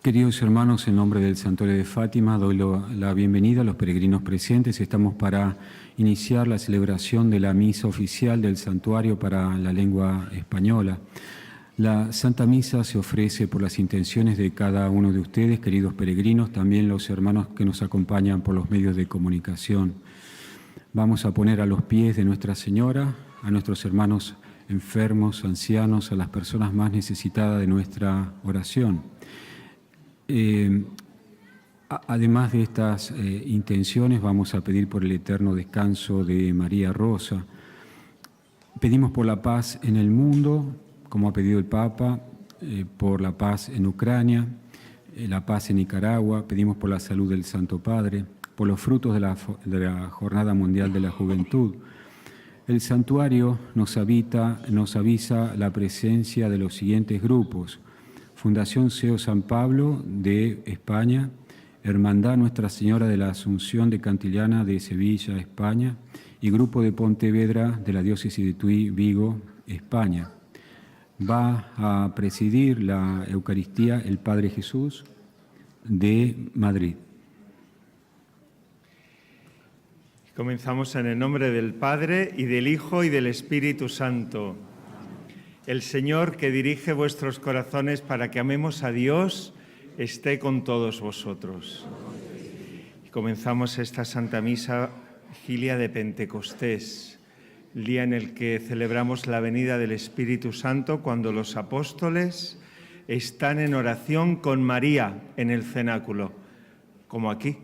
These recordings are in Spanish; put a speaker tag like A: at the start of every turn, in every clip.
A: Queridos hermanos, en nombre del Santuario de Fátima, doy la bienvenida a los peregrinos presentes. Estamos para iniciar la celebración de la misa oficial del Santuario para la lengua española. La Santa Misa se ofrece por las intenciones de cada uno de ustedes, queridos peregrinos, también los hermanos que nos acompañan por los medios de comunicación. Vamos a poner a los pies de Nuestra Señora, a nuestros hermanos enfermos, ancianos, a las personas más necesitadas de nuestra oración. Además de estas intenciones, vamos a pedir por el eterno descanso de María Rosa. Pedimos por la paz en el mundo, como ha pedido el Papa, por la paz en Ucrania, la paz en Nicaragua. Pedimos por la salud del Santo Padre, por los frutos de la Jornada Mundial de la Juventud. El santuario nos avisa la presencia de los siguientes grupos: Fundación CEO San Pablo de España, Hermandad Nuestra Señora de la Asunción de Cantillana de Sevilla, España, y Grupo de Pontevedra de la Diócesis de Tui, Vigo, España. Va a presidir la Eucaristía el Padre Jesús de Madrid.
B: Comenzamos en el nombre del Padre, y del Hijo, y del Espíritu Santo. El Señor, que dirige vuestros corazones para que amemos a Dios, esté con todos vosotros. Y comenzamos esta Santa Misa, vigilia de Pentecostés, el día en el que celebramos la venida del Espíritu Santo, cuando los apóstoles están en oración con María en el cenáculo, como aquí.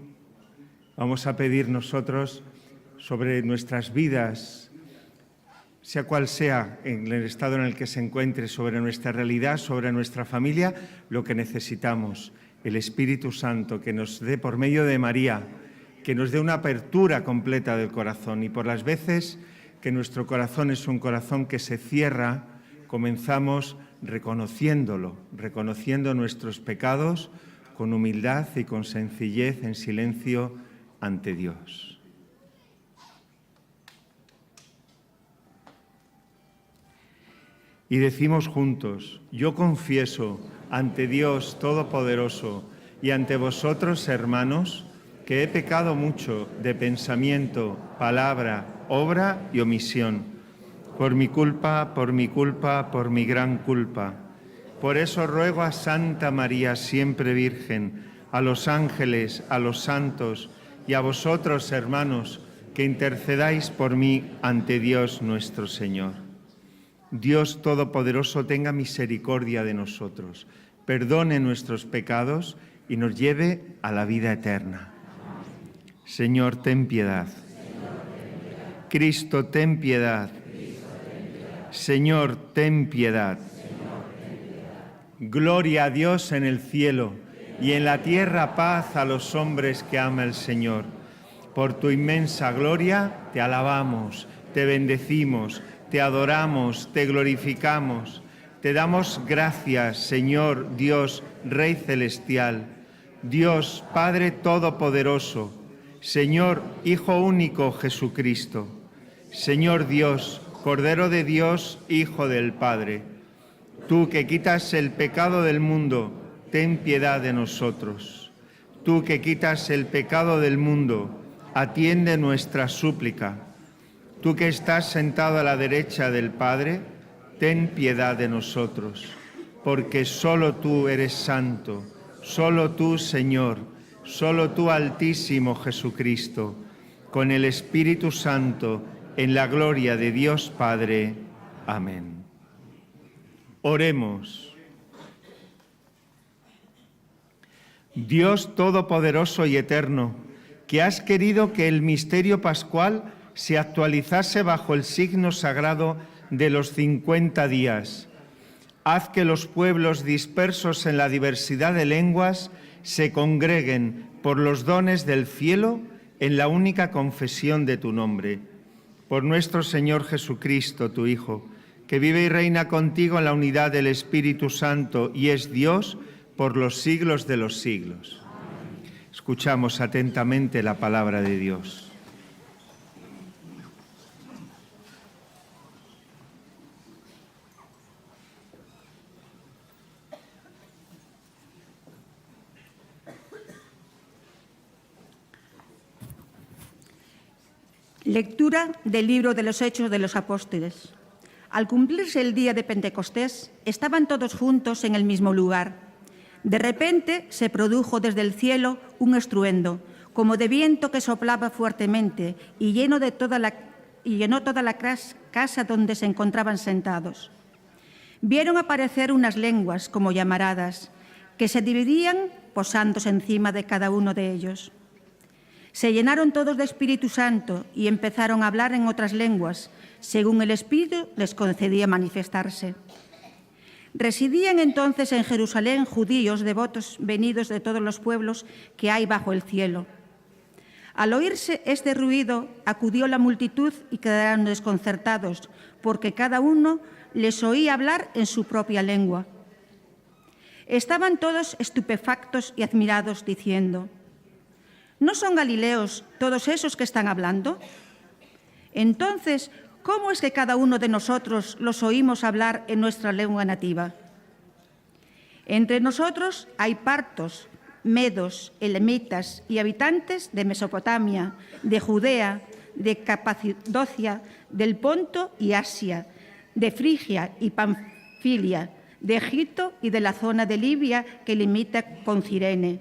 B: Vamos a pedir nosotros sobre nuestras vidas, sea cual sea en el estado en el que se encuentre, sobre nuestra realidad, sobre nuestra familia, lo que necesitamos. El Espíritu Santo, que nos dé por medio de María, que nos dé una apertura completa del corazón. Y por las veces que nuestro corazón es un corazón que se cierra, comenzamos reconociéndolo, reconociendo nuestros pecados con humildad y con sencillez, en silencio ante Dios. Y decimos juntos: yo confieso ante Dios Todopoderoso y ante vosotros, hermanos, que he pecado mucho de pensamiento, palabra, obra y omisión, por mi culpa, por mi gran culpa. Por eso ruego a Santa María, siempre Virgen, a los ángeles, a los santos y a vosotros, hermanos, que intercedáis por mí ante Dios nuestro Señor. Dios Todopoderoso tenga misericordia de nosotros, perdone nuestros pecados y nos lleve a la vida eterna. Señor, ten piedad. Cristo, ten piedad. Señor, ten piedad. Gloria a Dios en el cielo y en la tierra paz a los hombres que ama el Señor. Por tu inmensa gloria te alabamos, te bendecimos, te adoramos, te glorificamos, te damos gracias, Señor Dios, Rey Celestial, Dios Padre Todopoderoso, Señor Hijo Único Jesucristo, Señor Dios, Cordero de Dios, Hijo del Padre. Tú que quitas el pecado del mundo, ten piedad de nosotros. Tú que quitas el pecado del mundo, atiende nuestra súplica. Tú que estás sentado a la derecha del Padre, ten piedad de nosotros, porque solo tú eres santo, solo tú, Señor, solo tú, Altísimo Jesucristo, con el Espíritu Santo, en la gloria de Dios Padre. Amén. Oremos. Dios Todopoderoso y Eterno, que has querido que el misterio pascual se actualizase bajo el signo sagrado de los 50 días. Haz que los pueblos dispersos en la diversidad de lenguas se congreguen por los dones del cielo en la única confesión de tu nombre. Por nuestro Señor Jesucristo, tu Hijo, que vive y reina contigo en la unidad del Espíritu Santo y es Dios por los siglos de los siglos. Escuchamos atentamente la palabra de Dios.
C: Lectura del libro de los Hechos de los Apóstoles. Al cumplirse el día de Pentecostés, estaban todos juntos en el mismo lugar. De repente se produjo desde el cielo un estruendo, como de viento que soplaba fuertemente y llenó toda la casa donde se encontraban sentados. Vieron aparecer unas lenguas como llamaradas, que se dividían posándose encima de cada uno de ellos. Se llenaron todos de Espíritu Santo y empezaron a hablar en otras lenguas, según el Espíritu les concedía manifestarse. Residían entonces en Jerusalén judíos devotos venidos de todos los pueblos que hay bajo el cielo. Al oírse este ruido, acudió la multitud y quedaron desconcertados, porque cada uno les oía hablar en su propia lengua. Estaban todos estupefactos y admirados, diciendo: ¿no son galileos todos esos que están hablando? Entonces, ¿cómo es que cada uno de nosotros los oímos hablar en nuestra lengua nativa? Entre nosotros hay partos, medos, elamitas y habitantes de Mesopotamia, de Judea, de Capadocia, del Ponto y Asia, de Frigia y Panfilia, de Egipto y de la zona de Libia que limita con Cirene.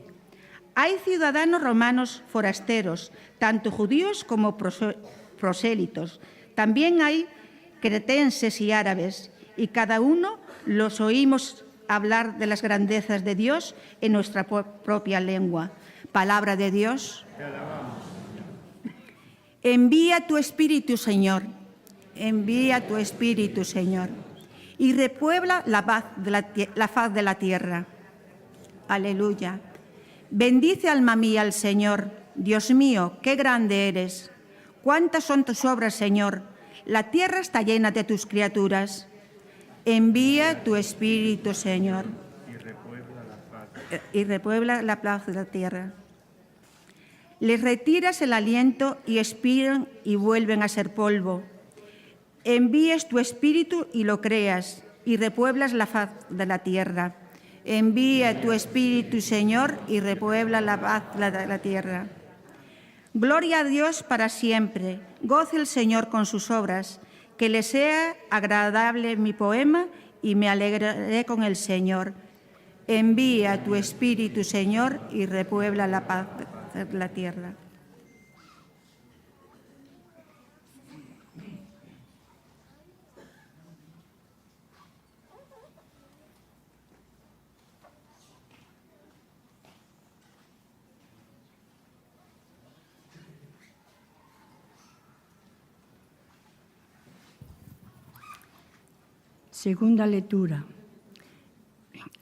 C: Hay ciudadanos romanos forasteros, tanto judíos como prosélitos. También hay cretenses y árabes, y cada uno los oímos hablar de las grandezas de Dios en nuestra propia lengua. Palabra de Dios.
B: Te alabamos.
C: Envía tu Espíritu, Señor. Envía tu Espíritu, Señor, y repuebla la faz de la tierra. Aleluya. Bendice, alma mía, al Señor. Dios mío, qué grande eres. Cuántas son tus obras, Señor. La tierra está llena de tus criaturas. Envía tu Espíritu, Señor, y repuebla la faz de la tierra. Les retiras el aliento y expiran y vuelven a ser polvo. Envíes tu Espíritu y lo creas, y repueblas la faz de la tierra. Envía tu Espíritu, Señor, y repuebla la faz de la tierra. Gloria a Dios para siempre. Goce el Señor con sus obras. Que le sea agradable mi poema y me alegraré con el Señor. Envía tu Espíritu, Señor, y repuebla la paz de la tierra.
D: Segunda lectura.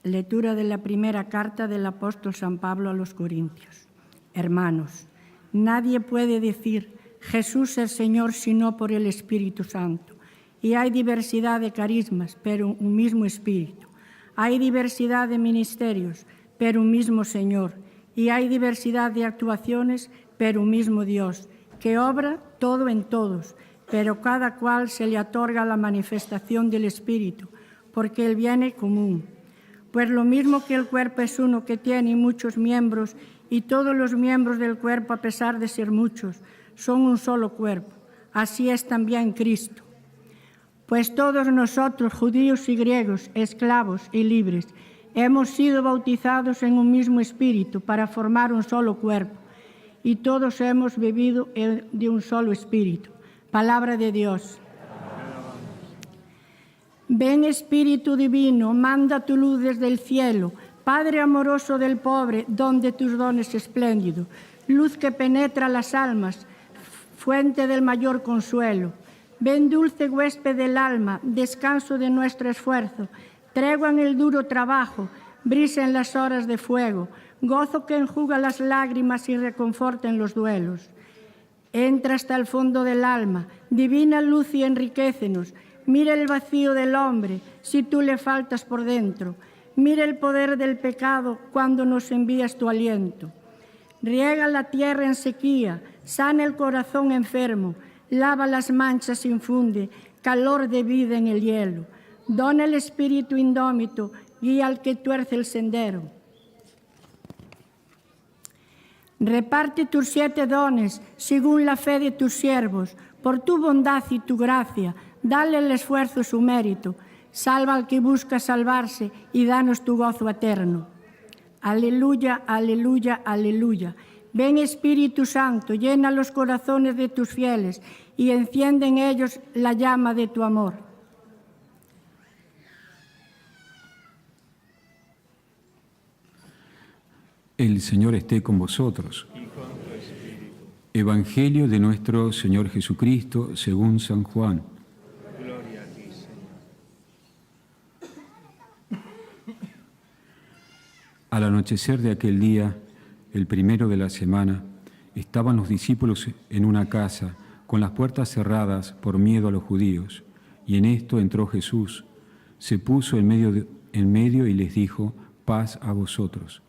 D: Lectura de la primera carta del apóstol San Pablo a los Corintios. Hermanos, nadie puede decir Jesús es Señor sino por el Espíritu Santo. Y hay diversidad de carismas, pero un mismo Espíritu. Hay diversidad de ministerios, pero un mismo Señor. Y hay diversidad de actuaciones, pero un mismo Dios, que obra todo en todos, pero cada cual se le otorga la manifestación del Espíritu, porque el bien es común. Pues lo mismo que el cuerpo es uno que tiene muchos miembros, y todos los miembros del cuerpo, a pesar de ser muchos, son un solo cuerpo. Así es también Cristo. Pues todos nosotros, judíos y griegos, esclavos y libres, hemos sido bautizados en un mismo Espíritu para formar un solo cuerpo, y todos hemos bebido de un solo Espíritu. Palabra de Dios. Ven, Espíritu Divino, manda tu luz desde el cielo. Padre amoroso del pobre, don de tus dones espléndido. Luz que penetra las almas, fuente del mayor consuelo. Ven, dulce huésped del alma, descanso de nuestro esfuerzo. Tregua en el duro trabajo, brisa en las horas de fuego. Gozo que enjuga las lágrimas y reconforta en los duelos. Entra hasta el fondo del alma, divina luz, y enriquécenos. Mira el vacío del hombre, si tú le faltas por dentro. Mira el poder del pecado cuando nos envías tu aliento. Riega la tierra en sequía, sana el corazón enfermo, lava las manchas, infunde calor de vida en el hielo. Dona el espíritu indómito, guía al que tuerce el sendero. Reparte tus 7 dones según la fe de tus siervos, por tu bondad y tu gracia. Dale el esfuerzo su mérito. Salva al que busca salvarse y danos tu gozo eterno. Aleluya, aleluya, aleluya. Ven Espíritu Santo, llena los corazones de tus fieles y enciende en ellos la llama de tu amor.
A: El Señor esté con vosotros. Evangelio de nuestro Señor Jesucristo según San Juan.
B: Gloria a ti, Señor.
A: Al anochecer de aquel día, el primero de la semana, estaban los discípulos en una casa con las puertas cerradas por miedo a los judíos, y en esto entró Jesús, se puso en medio y les dijo: paz a vosotros.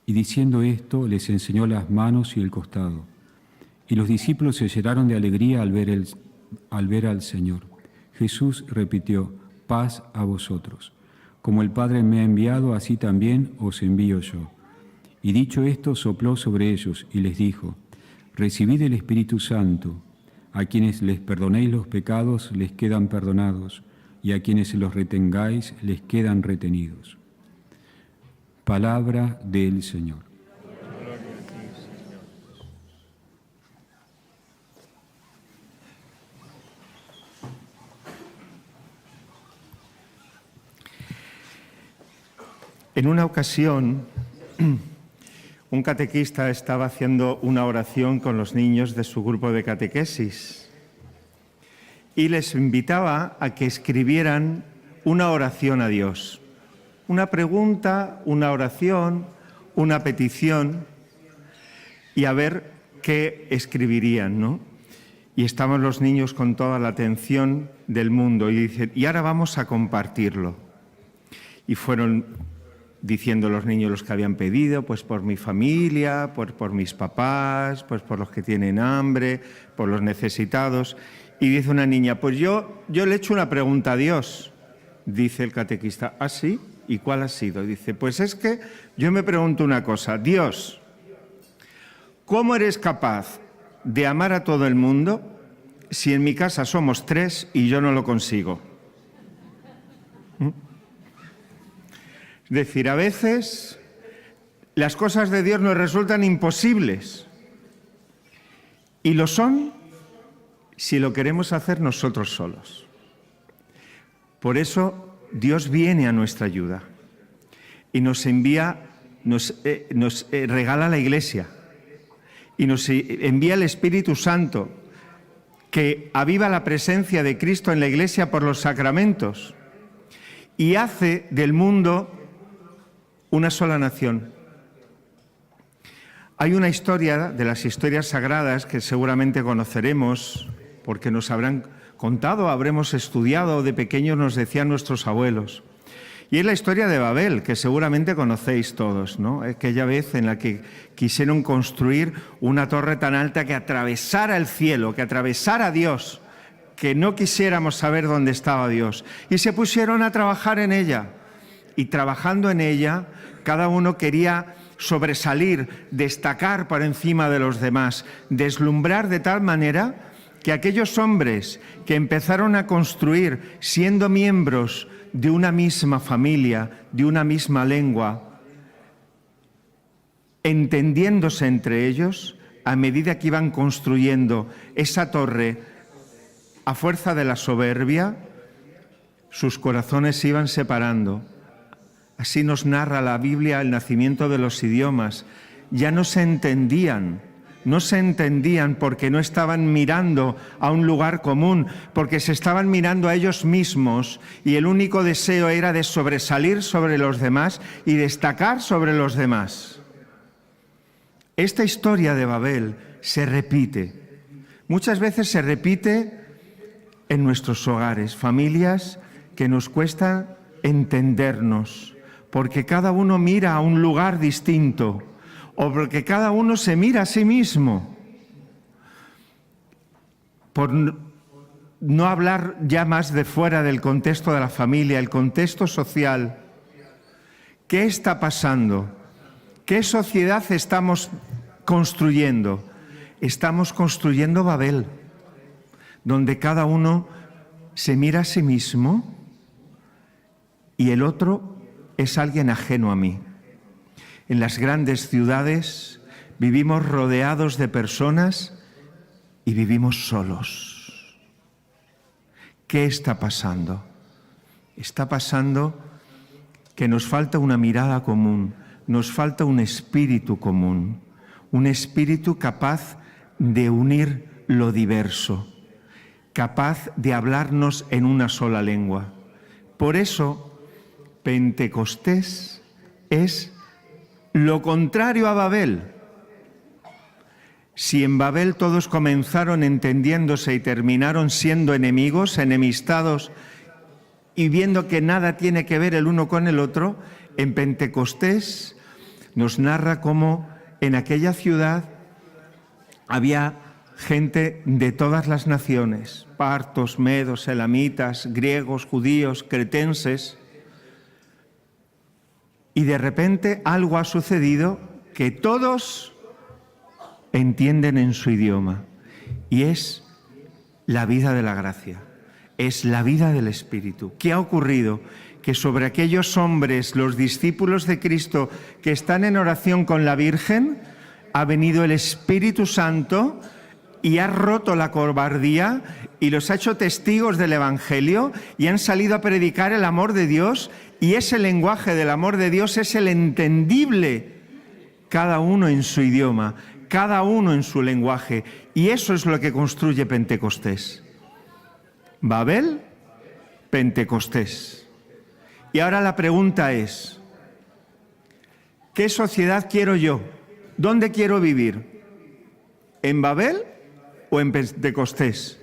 A: Y diciendo esto, les enseñó las manos y el costado. Y los discípulos se llenaron de alegría al ver al Señor. Jesús repitió: paz a vosotros. Como el Padre me ha enviado, así también os envío yo. Y dicho esto, sopló sobre ellos y les dijo: recibid el Espíritu Santo. A quienes les perdonéis los pecados, les quedan perdonados, y a quienes los retengáis, les quedan retenidos. Palabra del Señor.
B: Gloria a ti, Señor. En una ocasión, un catequista estaba haciendo una oración con los niños de su grupo de catequesis y les invitaba a que escribieran una oración a Dios. Una pregunta, una oración, una petición, y a ver qué escribirían, ¿no? Y estaban los niños con toda la atención del mundo y dicen: y ahora vamos a compartirlo. Y fueron diciendo los niños los que habían pedido: pues por mi familia, pues por mis papás, pues por los que tienen hambre, por los necesitados. Y dice una niña: pues yo le he hecho una pregunta a Dios. Dice el catequista: ¿ah, sí? ¿Y cuál ha sido? Dice: pues es que yo me pregunto una cosa. Dios, ¿cómo eres capaz de amar a todo el mundo si en mi casa somos 3 y yo no lo consigo? Es decir, a veces las cosas de Dios nos resultan imposibles y lo son si lo queremos hacer nosotros solos. Por eso Dios viene a nuestra ayuda y nos envía, nos regala la Iglesia y nos envía el Espíritu Santo, que aviva la presencia de Cristo en la Iglesia por los sacramentos y hace del mundo una sola nación. Hay una historia de las historias sagradas que seguramente conoceremos porque nos habrán contado, habremos estudiado, de pequeños nos decían nuestros abuelos. Y es la historia de Babel, que seguramente conocéis todos, ¿no? Aquella vez en la que quisieron construir una torre tan alta que atravesara el cielo, que atravesara a Dios, que no quisiéramos saber dónde estaba Dios. Y se pusieron a trabajar en ella. Y trabajando en ella, cada uno quería sobresalir, destacar por encima de los demás, deslumbrar de tal manera que aquellos hombres que empezaron a construir siendo miembros de una misma familia, de una misma lengua, entendiéndose entre ellos, a medida que iban construyendo esa torre a fuerza de la soberbia, sus corazones se iban separando. Así nos narra la Biblia el nacimiento de los idiomas. Ya no se entendían porque no estaban mirando a un lugar común, porque se estaban mirando a ellos mismos y el único deseo era de sobresalir sobre los demás y destacar sobre los demás. Esta historia de Babel se repite. Muchas veces se repite en nuestros hogares, familias que nos cuesta entendernos, porque cada uno mira a un lugar distinto, o porque cada uno se mira a sí mismo. Por no hablar ya más de fuera del contexto de la familia, el contexto social. ¿Qué está pasando? ¿Qué sociedad estamos construyendo. Estamos construyendo Babel, donde cada uno se mira a sí mismo y el otro es alguien ajeno a mí. En las grandes ciudades vivimos rodeados de personas y vivimos solos. ¿Qué está pasando? Está pasando que nos falta una mirada común, nos falta un espíritu común, un espíritu capaz de unir lo diverso, capaz de hablarnos en una sola lengua. Por eso, Pentecostés es lo contrario a Babel. Si en Babel todos comenzaron entendiéndose y terminaron siendo enemigos, enemistados y viendo que nada tiene que ver el uno con el otro, en Pentecostés nos narra cómo en aquella ciudad había gente de todas las naciones, partos, medos, elamitas, griegos, judíos, cretenses, y de repente algo ha sucedido que todos entienden en su idioma, y es la vida de la gracia, es la vida del Espíritu. ¿Qué ha ocurrido? Que sobre aquellos hombres, los discípulos de Cristo que están en oración con la Virgen, ha venido el Espíritu Santo y ha roto la cobardía y los ha hecho testigos del Evangelio y han salido a predicar el amor de Dios, y ese lenguaje del amor de Dios es el entendible, cada uno en su idioma, cada uno en su lenguaje, y eso es lo que construye Pentecostés. Babel, Pentecostés. Y ahora la pregunta es, ¿qué sociedad quiero yo? ¿Dónde quiero vivir? ¿En Babel o en Pentecostés?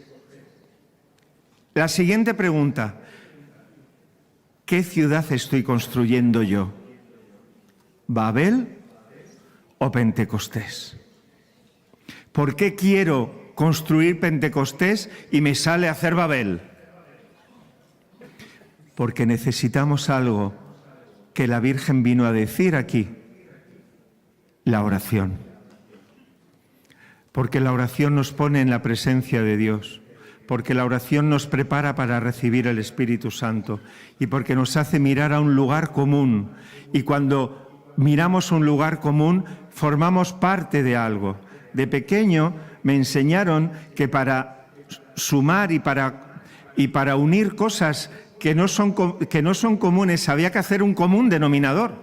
B: La siguiente pregunta, ¿qué ciudad estoy construyendo yo? ¿Babel o Pentecostés? ¿Por qué quiero construir Pentecostés y me sale a hacer Babel? Porque necesitamos algo que la Virgen vino a decir aquí, la oración. Porque la oración nos pone en la presencia de Dios, porque la oración nos prepara para recibir el Espíritu Santo y porque nos hace mirar a un lugar común. Y cuando miramos un lugar común, formamos parte de algo. De pequeño me enseñaron que para sumar y para unir cosas que no son comunes había que hacer un común denominador.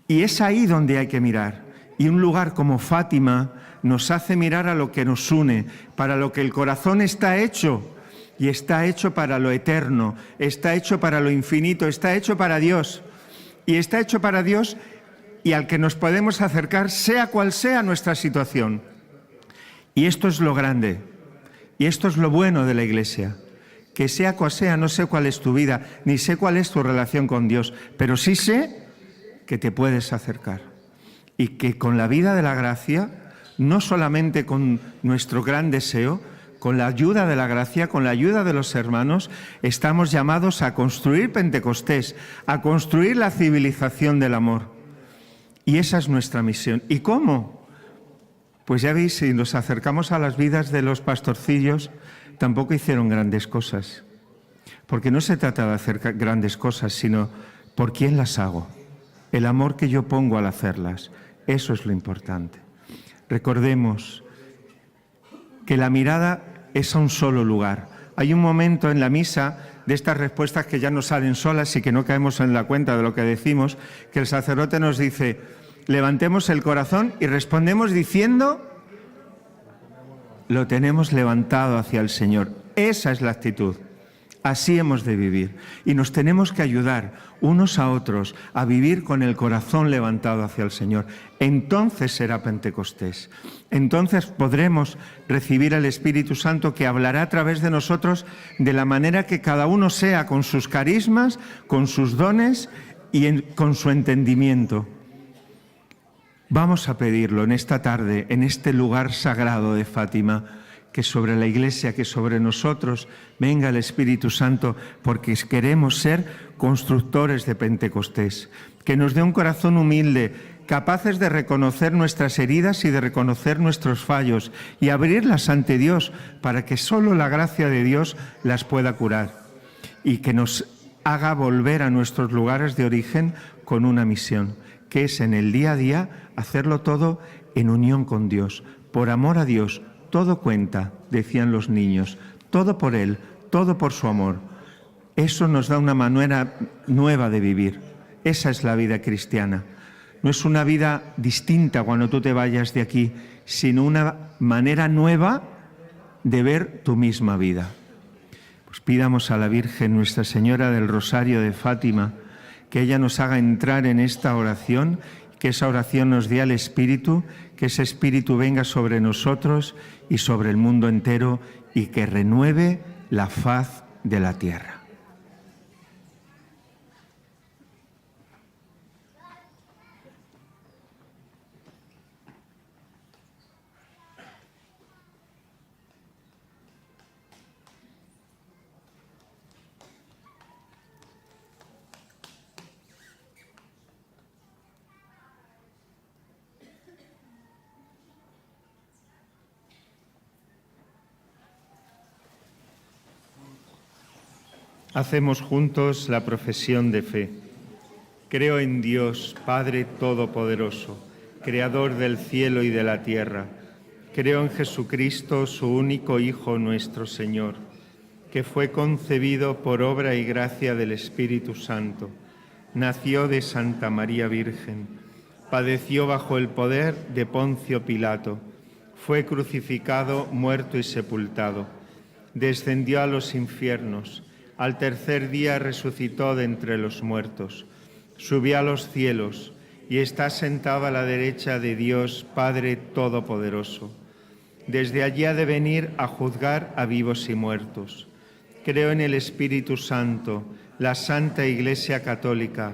B: Y es ahí donde hay que mirar. Y un lugar como Fátima nos hace mirar a lo que nos une, para lo que el corazón está hecho, y está hecho para lo eterno, está hecho para lo infinito, está hecho para Dios. Y está hecho para Dios y al que nos podemos acercar, sea cual sea nuestra situación. Y esto es lo grande, y esto es lo bueno de la Iglesia, que sea cual sea, no sé cuál es tu vida, ni sé cuál es tu relación con Dios, pero sí sé que te puedes acercar. Y que con la vida de la gracia, no solamente con nuestro gran deseo, con la ayuda de la gracia, con la ayuda de los hermanos, estamos llamados a construir Pentecostés, a construir la civilización del amor. Y esa es nuestra misión. ¿Y cómo? Pues ya veis, si nos acercamos a las vidas de los pastorcillos, tampoco hicieron grandes cosas. Porque no se trata de hacer grandes cosas, sino por quién las hago. El amor que yo pongo al hacerlas. Eso es lo importante. Recordemos que la mirada es a un solo lugar. Hay un momento en la misa de estas respuestas que ya nos salen solas y que no caemos en la cuenta de lo que decimos, que el sacerdote nos dice, levantemos el corazón y respondemos diciendo, lo tenemos levantado hacia el Señor. Esa es la actitud. Así hemos de vivir. Y nos tenemos que ayudar unos a otros a vivir con el corazón levantado hacia el Señor. Entonces será Pentecostés. Entonces podremos recibir el Espíritu Santo que hablará a través de nosotros de la manera que cada uno sea, con sus carismas, con sus dones y con su entendimiento. Vamos a pedirlo en esta tarde, en este lugar sagrado de Fátima, que sobre la Iglesia, que sobre nosotros venga el Espíritu Santo, porque queremos ser constructores de Pentecostés. Que nos dé un corazón humilde, capaces de reconocer nuestras heridas y de reconocer nuestros fallos y abrirlas ante Dios para que solo la gracia de Dios las pueda curar. Y que nos haga volver a nuestros lugares de origen con una misión, que es en el día a día hacerlo todo en unión con Dios, por amor a Dios. Todo cuenta, decían los niños, todo por Él, todo por su amor. Eso nos da una manera nueva de vivir. Esa es la vida cristiana. No es una vida distinta cuando tú te vayas de aquí, sino una manera nueva de ver tu misma vida. Pues pidamos a la Virgen, Nuestra Señora del Rosario de Fátima, que ella nos haga entrar en esta oración, que esa oración nos dé al Espíritu, que ese Espíritu venga sobre nosotros y sobre el mundo entero y que renueve la faz de la tierra. Hacemos juntos la profesión de fe. Creo en Dios, Padre Todopoderoso, Creador del cielo y de la tierra. Creo en Jesucristo, su único Hijo, nuestro Señor, que fue concebido por obra y gracia del Espíritu Santo. Nació de Santa María Virgen. Padeció bajo el poder de Poncio Pilato. Fue crucificado, muerto y sepultado. Descendió a los infiernos. Al tercer día resucitó de entre los muertos, subió a los cielos y está sentado a la derecha de Dios Padre Todopoderoso. Desde allí ha de venir a juzgar a vivos y muertos. Creo en el Espíritu Santo, la Santa Iglesia Católica,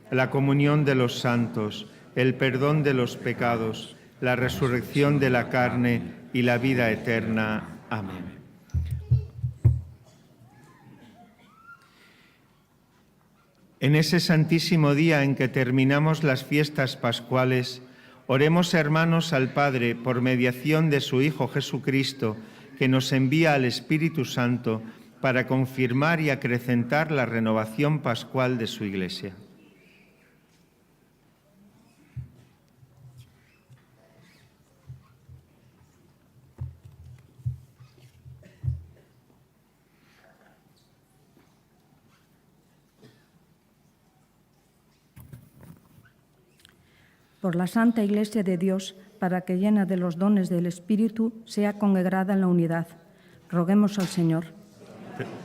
B: la comunión de los santos, el perdón de los pecados, la resurrección de la carne y la vida eterna. Amén. En ese santísimo día en que terminamos las fiestas pascuales, oremos, hermanos, al Padre por mediación de su Hijo Jesucristo, que nos envía al Espíritu Santo para confirmar y acrecentar la renovación pascual de su Iglesia.
D: Por la Santa Iglesia de Dios, para que llena de los dones del Espíritu, sea congregada en la unidad. Roguemos al Señor.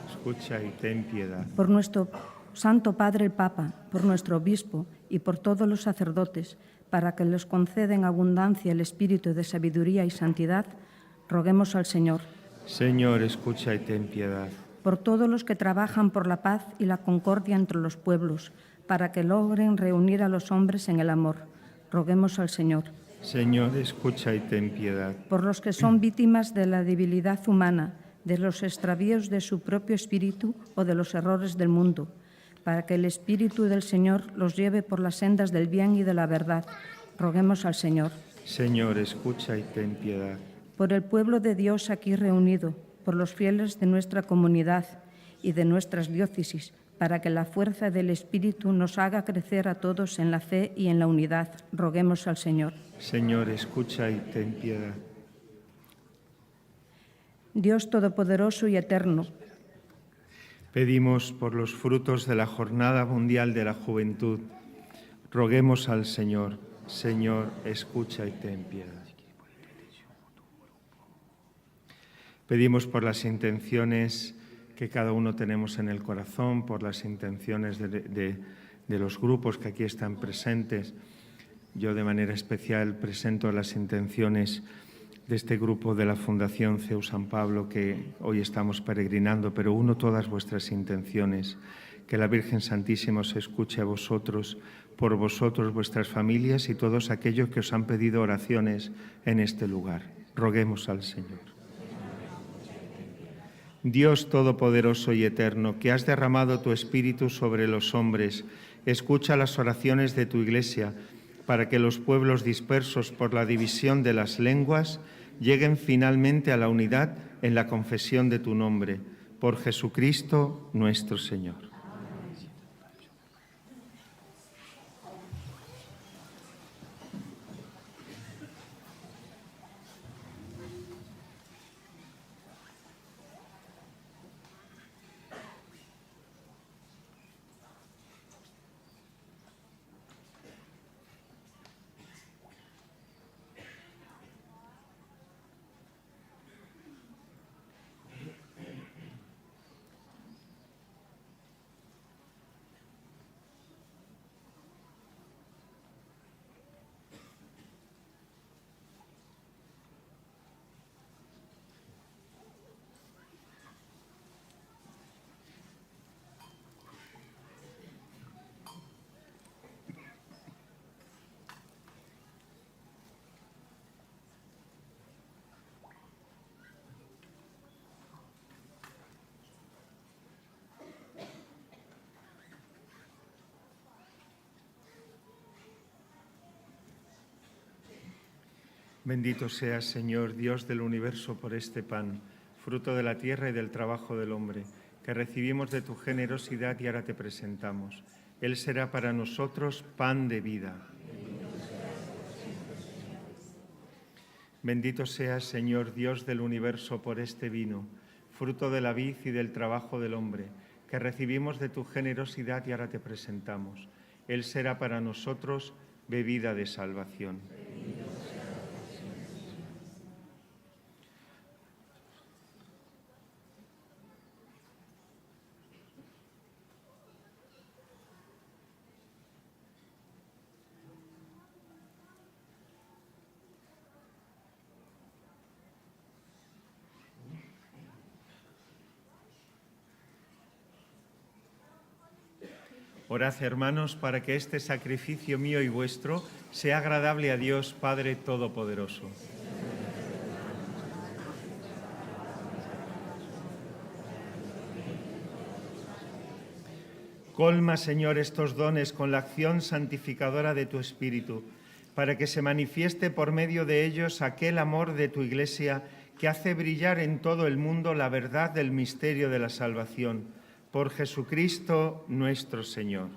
B: Escucha y ten piedad.
D: Por nuestro Santo Padre el Papa, por nuestro Obispo y por todos los sacerdotes, para que les conceda en abundancia el espíritu de sabiduría y santidad, roguemos al Señor.
B: Señor, escucha y ten piedad.
D: Por todos los que trabajan por la paz y la concordia entre los pueblos, para que logren reunir a los hombres en el amor, roguemos al Señor.
B: Señor, escucha y ten piedad.
D: Por los que son víctimas de la debilidad humana, de los extravíos de su propio espíritu o de los errores del mundo, para que el Espíritu del Señor los lleve por las sendas del bien y de la verdad, roguemos al Señor.
B: Señor, escucha y ten piedad.
D: Por el pueblo de Dios aquí reunido, por los fieles de nuestra comunidad y de nuestras diócesis, para que la fuerza del Espíritu nos haga crecer a todos en la fe y en la unidad, roguemos al Señor.
B: Señor, escucha y ten piedad.
D: Dios Todopoderoso y Eterno,
B: pedimos por los frutos de la Jornada Mundial de la Juventud. Roguemos al Señor. Señor, escucha y ten piedad. Pedimos por las intenciones que cada uno tenemos en el corazón, por las intenciones de los grupos que aquí están presentes. Yo de manera especial presento las intenciones de este grupo de la Fundación CEU San Pablo que hoy estamos peregrinando, pero uno todas vuestras intenciones. Que la Virgen Santísima os escuche a vosotros, por vosotros, vuestras familias y todos aquellos que os han pedido oraciones en este lugar. Roguemos al Señor. Dios Todopoderoso y Eterno, que has derramado tu Espíritu sobre los hombres, escucha las oraciones de tu Iglesia, para que los pueblos dispersos por la división de las lenguas lleguen finalmente a la unidad en la confesión de tu nombre. Por Jesucristo nuestro Señor. Bendito seas, Señor, Dios del universo, por este pan, fruto de la tierra y del trabajo del hombre, que recibimos de tu generosidad y ahora te presentamos. Él será para nosotros pan de vida. Bendito seas, Señor, Dios del universo, por este vino, fruto de la vid y del trabajo del hombre, que recibimos de tu generosidad y ahora te presentamos. Él será para nosotros bebida de salvación. Orad, hermanos, para que este sacrificio mío y vuestro sea agradable a Dios, Padre Todopoderoso. Colma, Señor, estos dones con la acción santificadora de tu Espíritu, para que se manifieste por medio de ellos aquel amor de tu Iglesia que hace brillar en todo el mundo la verdad del misterio de la salvación. Por Jesucristo nuestro Señor.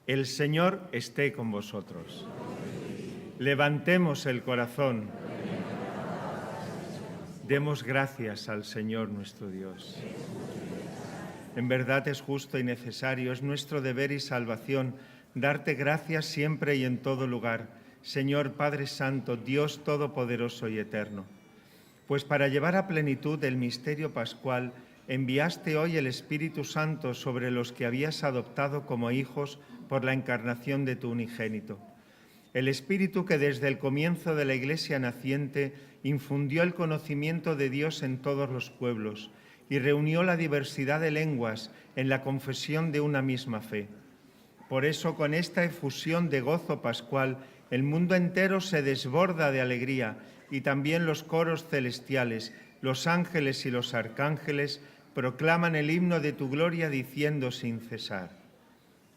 B: El Señor esté con vosotros. Levantemos el corazón. Demos gracias al Señor nuestro Dios. En verdad es justo y necesario, es nuestro deber y salvación, darte gracias siempre y en todo lugar, Señor Padre Santo, Dios Todopoderoso y Eterno. Pues para llevar a plenitud el misterio pascual, enviaste hoy el Espíritu Santo sobre los que habías adoptado como hijos por la encarnación de tu unigénito. El Espíritu que desde el comienzo de la Iglesia naciente infundió el conocimiento de Dios en todos los pueblos y reunió la diversidad de lenguas en la confesión de una misma fe. Por eso, con esta efusión de gozo pascual, el mundo entero se desborda de alegría y también los coros celestiales, los ángeles y los arcángeles proclaman el himno de tu gloria diciendo sin cesar: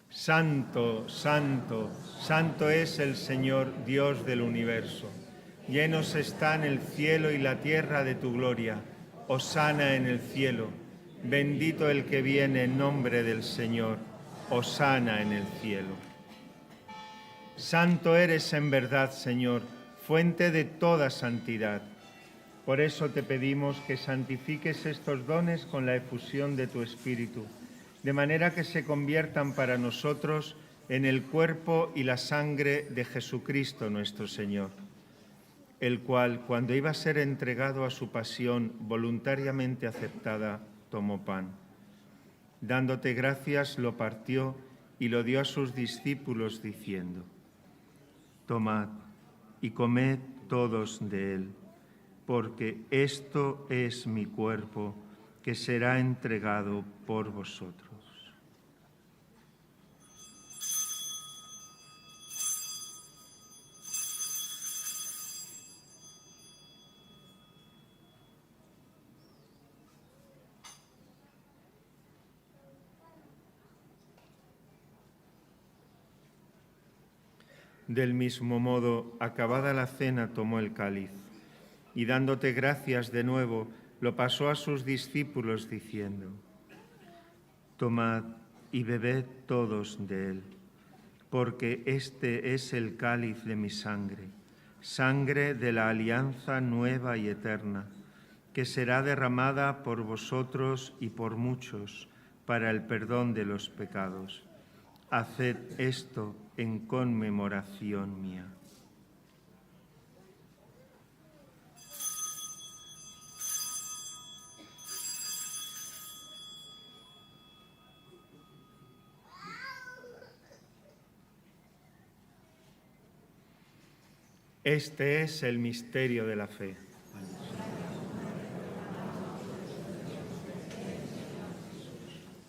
B: Santo, santo, santo es el Señor, Dios del universo. Llenos están el cielo y la tierra de tu gloria. Hosana en el cielo. Bendito el que viene en nombre del Señor. Hosana en el cielo. Santo eres en verdad, Señor, fuente de toda santidad. Por eso te pedimos que santifiques estos dones con la efusión de tu Espíritu, de manera que se conviertan para nosotros en el cuerpo y la sangre de Jesucristo nuestro Señor, el cual, cuando iba a ser entregado a su pasión voluntariamente aceptada, tomó pan. Dándote gracias, lo partió y lo dio a sus discípulos, diciendo: Tomad y comed todos de él, porque esto es mi cuerpo, que será entregado por vosotros. Del mismo modo, acabada la cena, tomó el cáliz y dándote gracias de nuevo, lo pasó a sus discípulos diciendo: Tomad y bebed todos de él, porque este es el cáliz de mi sangre, sangre de la alianza nueva y eterna, que será derramada por vosotros y por muchos para el perdón de los pecados. Haced esto en conmemoración mía. Este es el misterio de la fe.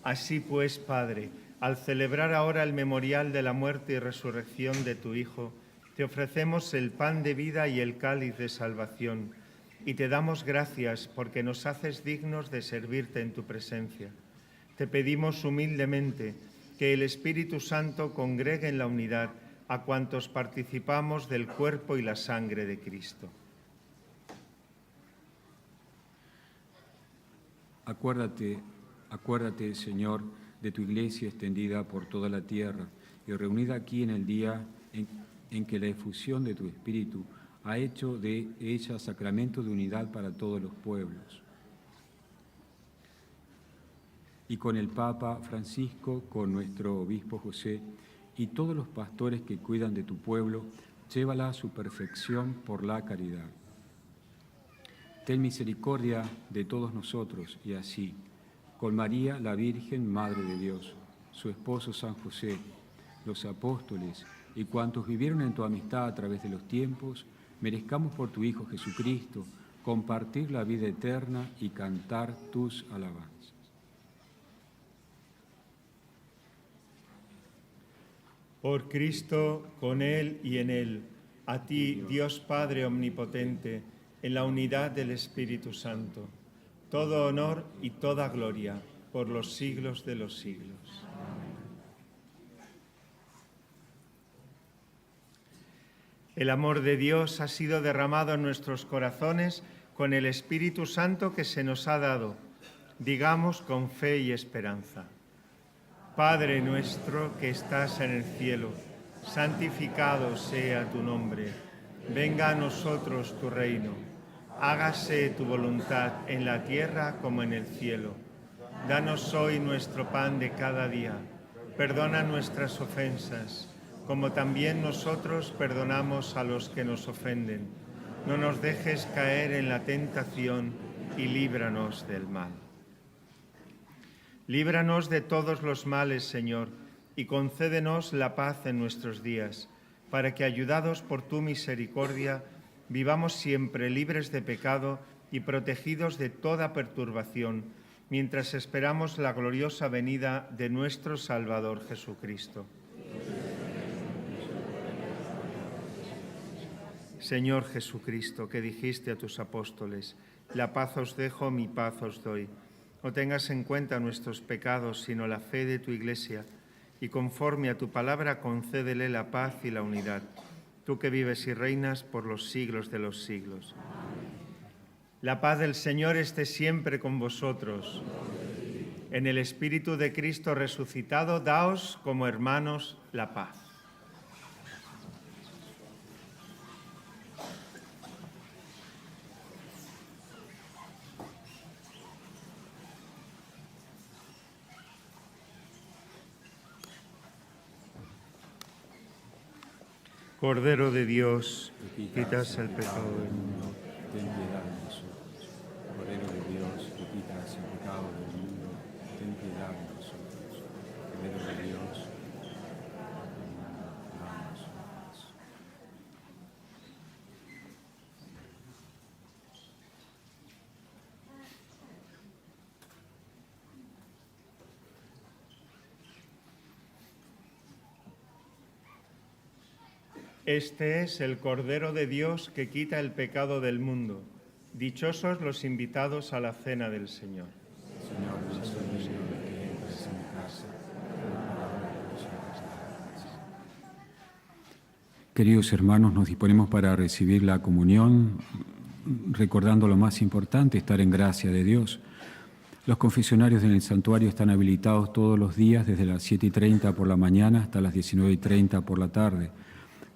B: Así pues, Padre, al celebrar ahora el memorial de la muerte y resurrección de tu Hijo, te ofrecemos el pan de vida y el cáliz de salvación, y te damos gracias porque nos haces dignos de servirte en tu presencia. Te pedimos humildemente que el Espíritu Santo congregue en la unidad a cuantos participamos del cuerpo y la sangre de Cristo.
A: Acuérdate, Señor, de tu Iglesia extendida por toda la tierra y reunida aquí en el día en que la efusión de tu Espíritu ha hecho de ella sacramento de unidad para todos los pueblos. Y con el Papa Francisco, con nuestro Obispo José y todos los pastores que cuidan de tu pueblo, llévala a su perfección por la caridad. Ten misericordia de todos nosotros y así, con María, la Virgen, Madre de Dios, su esposo San José, los apóstoles y cuantos vivieron en tu amistad a través de los tiempos, merezcamos por tu Hijo Jesucristo compartir la vida eterna y cantar tus alabanzas.
B: Por Cristo, con Él y en Él, a ti, Dios Padre Omnipotente, en la unidad del Espíritu Santo, todo honor y toda gloria por los siglos de los siglos. El amor de Dios ha sido derramado en nuestros corazones con el Espíritu Santo que se nos ha dado. Digamos con fe y esperanza: Padre nuestro que estás en el cielo, santificado sea tu nombre. Venga a nosotros tu reino. Hágase tu voluntad en la tierra como en el cielo. Danos hoy nuestro pan de cada día. Perdona nuestras ofensas, como también nosotros perdonamos a los que nos ofenden. No nos dejes caer en la tentación y líbranos del mal. Líbranos de todos los males, Señor, y concédenos la paz en nuestros días, para que, ayudados por tu misericordia, vivamos siempre libres de pecado y protegidos de toda perturbación, mientras esperamos la gloriosa venida de nuestro Salvador Jesucristo. Señor Jesucristo, que dijiste a tus apóstoles: la paz os dejo, mi paz os doy. No tengas en cuenta nuestros pecados, sino la fe de tu Iglesia, y conforme a tu palabra concédele la paz y la unidad. Tú que vives y reinas por los siglos de los siglos. La paz del Señor esté siempre con vosotros. En el Espíritu de Cristo resucitado, daos como hermanos la paz. Cordero de Dios, quitas el pecado del mundo.
A: Ten piedad de nosotros. Cordero de Dios, que quitas el pecado del mundo, ten piedad de nosotros. Cordero de Dios, danos paz.
B: Este es el Cordero de Dios que quita el pecado del mundo. Dichosos los invitados a la cena del Señor.
A: Queridos hermanos, nos disponemos para recibir la comunión, recordando lo más importante, estar en gracia de Dios. Los confesionarios en el santuario están habilitados todos los días desde las 7:30 por la mañana hasta las 19:30 por la tarde.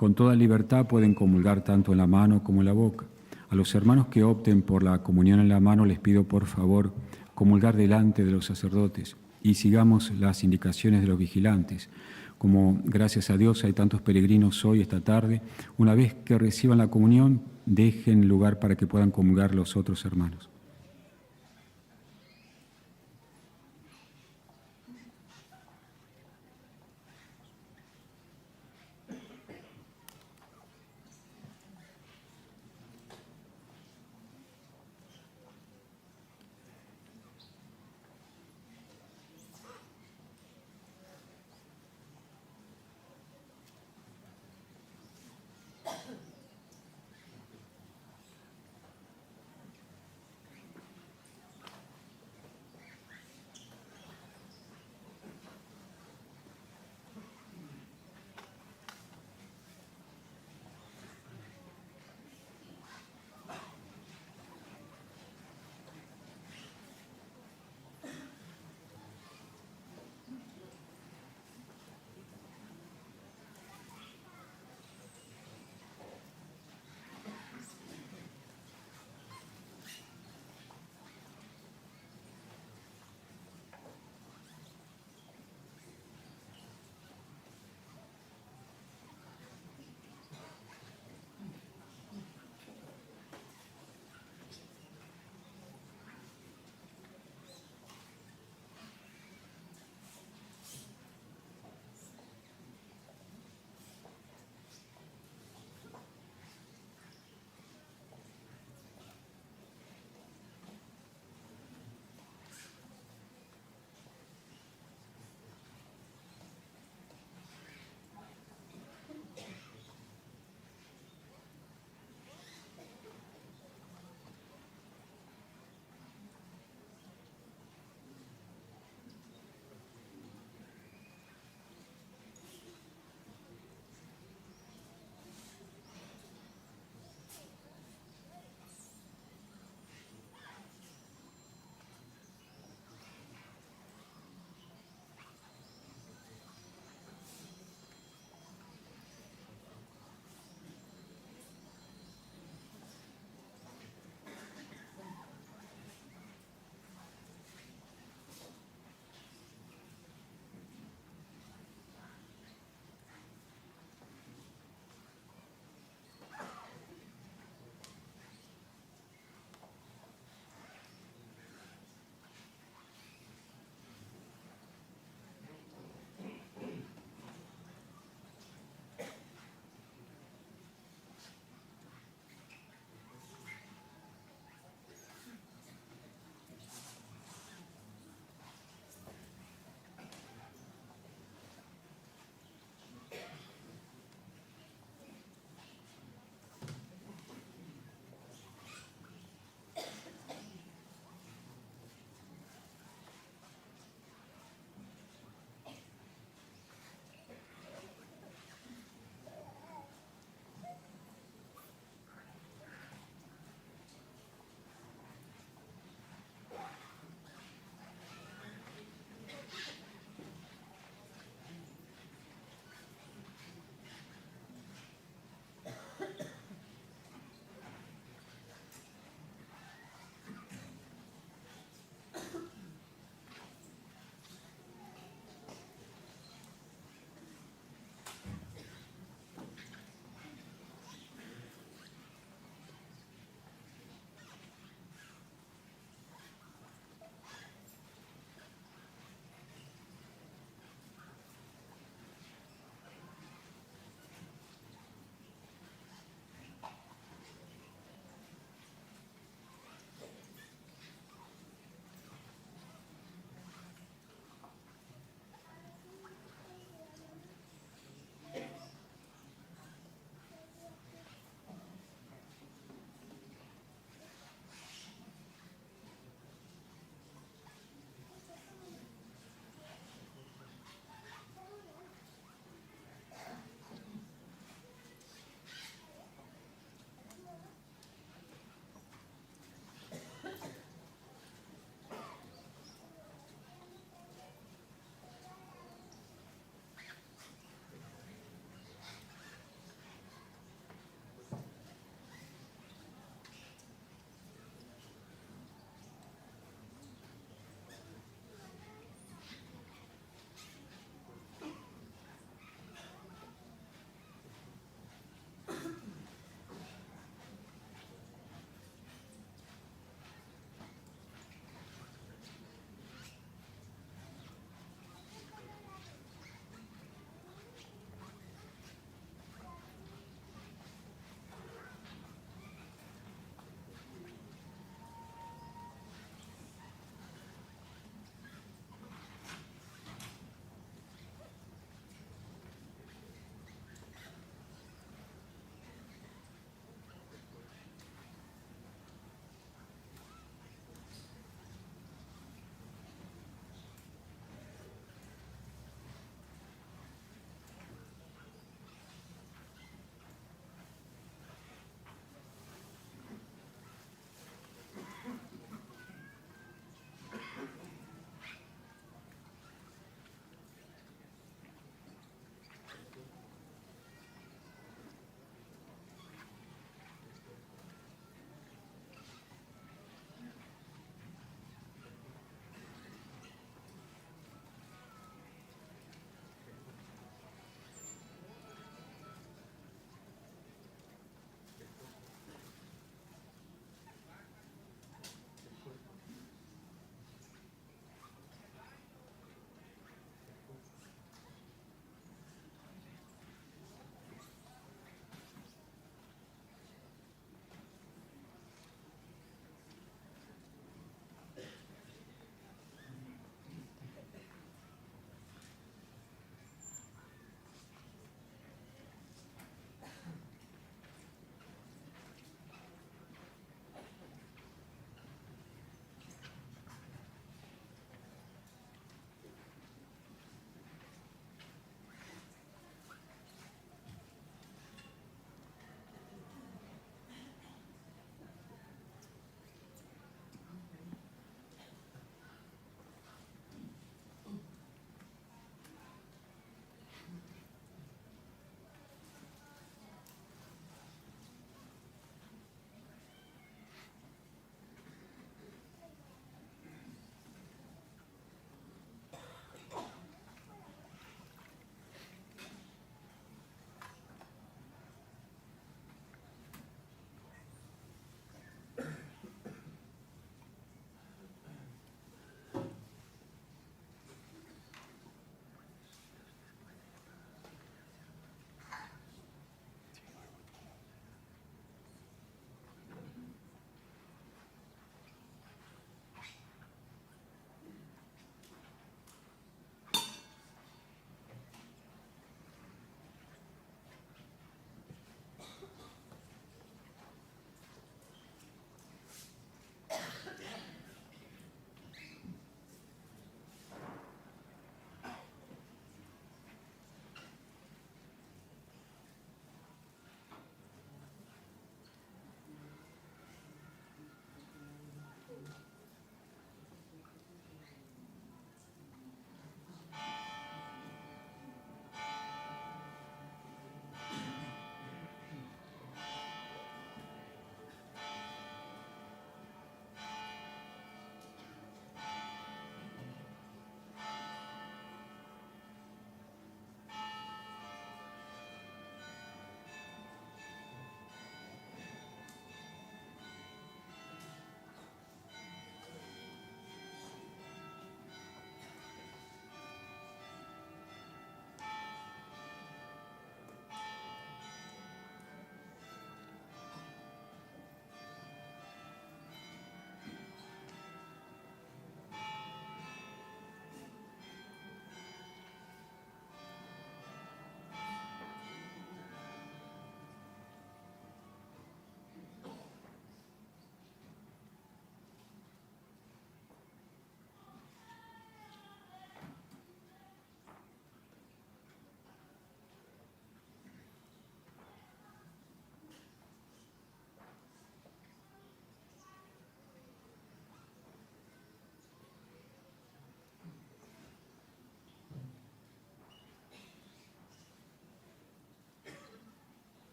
A: Con toda libertad pueden comulgar tanto en la mano como en la boca. A los hermanos que opten por la comunión en la mano les pido por favor comulgar delante de los sacerdotes y sigamos las indicaciones de los vigilantes. Como gracias a Dios hay tantos peregrinos hoy, esta tarde, una vez que reciban la comunión, dejen lugar para que puedan comulgar los otros hermanos.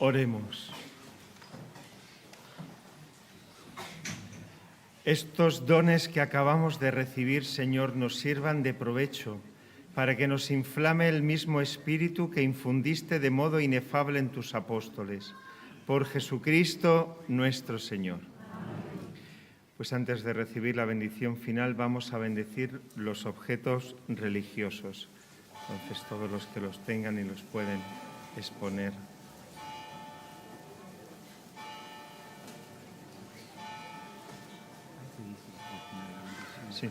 B: Oremos. Estos dones que acabamos de recibir, Señor, nos sirvan de provecho para que nos inflame el mismo espíritu que infundiste de modo inefable en tus apóstoles. Por Jesucristo nuestro Señor. Pues antes de recibir la bendición final vamos a bendecir los objetos religiosos. Entonces todos los que los tengan y los pueden exponer. Sí.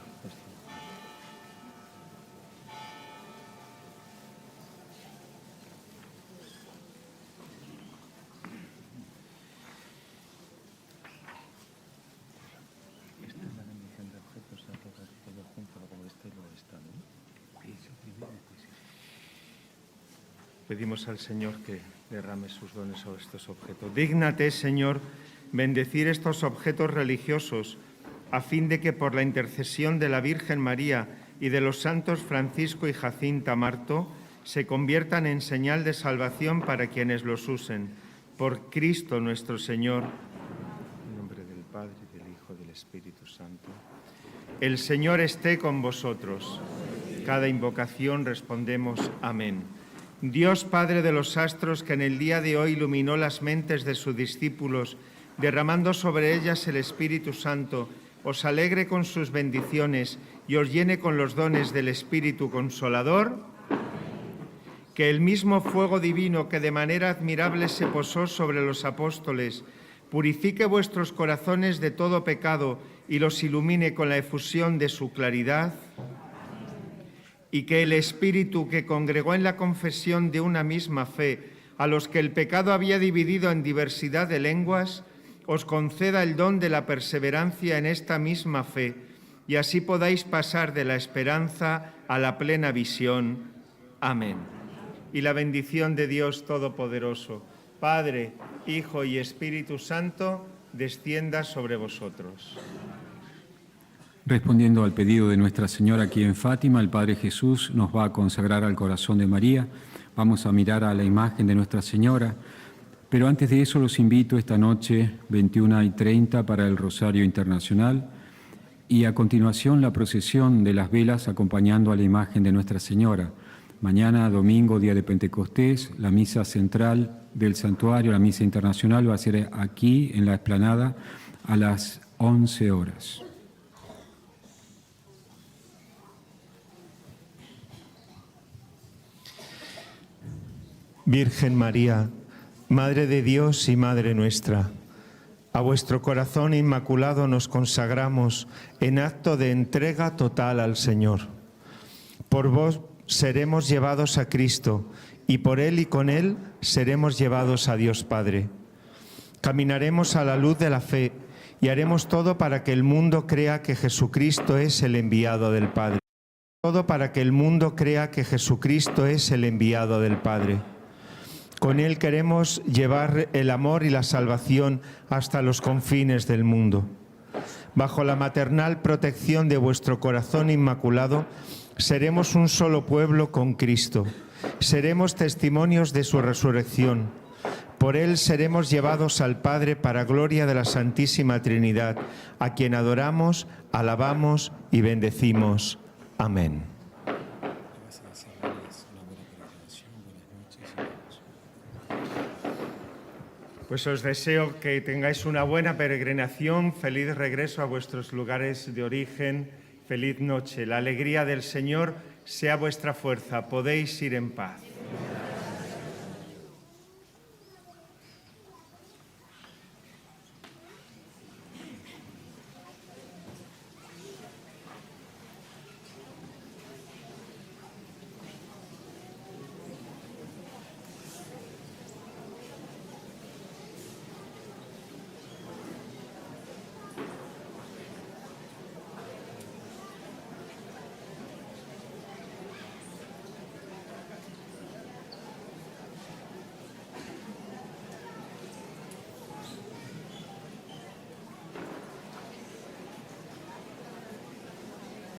B: Pedimos al Señor que derrame sus dones sobre estos objetos. Dígnate, Señor, bendecir estos objetos religiosos, a fin de que por la intercesión de la Virgen María y de los santos Francisco y Jacinta Marto se conviertan en señal de salvación para quienes los usen. Por Cristo nuestro Señor. En nombre del Padre, del Hijo y del Espíritu Santo. El Señor esté con vosotros. Cada invocación respondemos amén. Dios Padre de los astros, que en el día de hoy iluminó las mentes de sus discípulos, derramando sobre ellas el Espíritu Santo, os alegre con sus bendiciones y os llene con los dones del Espíritu Consolador. Que el mismo fuego divino que de manera admirable se posó sobre los apóstoles purifique vuestros corazones de todo pecado y los ilumine con la efusión de su claridad. Y que el Espíritu que congregó en la confesión de una misma fe a los que el pecado había dividido en diversidad de lenguas, os conceda el don de la perseverancia en esta misma fe, y así podáis pasar de la esperanza a la plena visión. Amén. Y la bendición de Dios Todopoderoso, Padre, Hijo y Espíritu Santo, descienda sobre vosotros.
A: Respondiendo al pedido de Nuestra Señora aquí en Fátima, el Padre Jesús nos va a consagrar al corazón de María. Vamos a mirar a la imagen de Nuestra Señora. Pero antes de eso los invito esta noche, 21:30, para el Rosario Internacional y a continuación la procesión de las velas acompañando a la imagen de Nuestra Señora. Mañana, domingo, día de Pentecostés, la misa central del santuario, la misa internacional, va a ser aquí en la explanada a las 11 horas.
B: Virgen María, Madre de Dios y Madre nuestra, a vuestro corazón inmaculado nos consagramos en acto de entrega total al Señor. Por vos seremos llevados a Cristo y por Él y con Él seremos llevados a Dios Padre. Caminaremos a la luz de la fe y haremos todo para que el mundo crea que Jesucristo es el enviado del Padre. Todo para que el mundo crea que Jesucristo es el enviado del Padre. Con Él queremos llevar el amor y la salvación hasta los confines del mundo. Bajo la maternal protección de vuestro corazón inmaculado, seremos un solo pueblo con Cristo. Seremos testimonios de su resurrección. Por Él seremos llevados al Padre para gloria de la Santísima Trinidad, a quien adoramos, alabamos y bendecimos. Amén. Pues os deseo que tengáis una buena peregrinación, feliz regreso a vuestros lugares de origen, feliz noche. La alegría del Señor sea vuestra fuerza. Podéis ir en paz.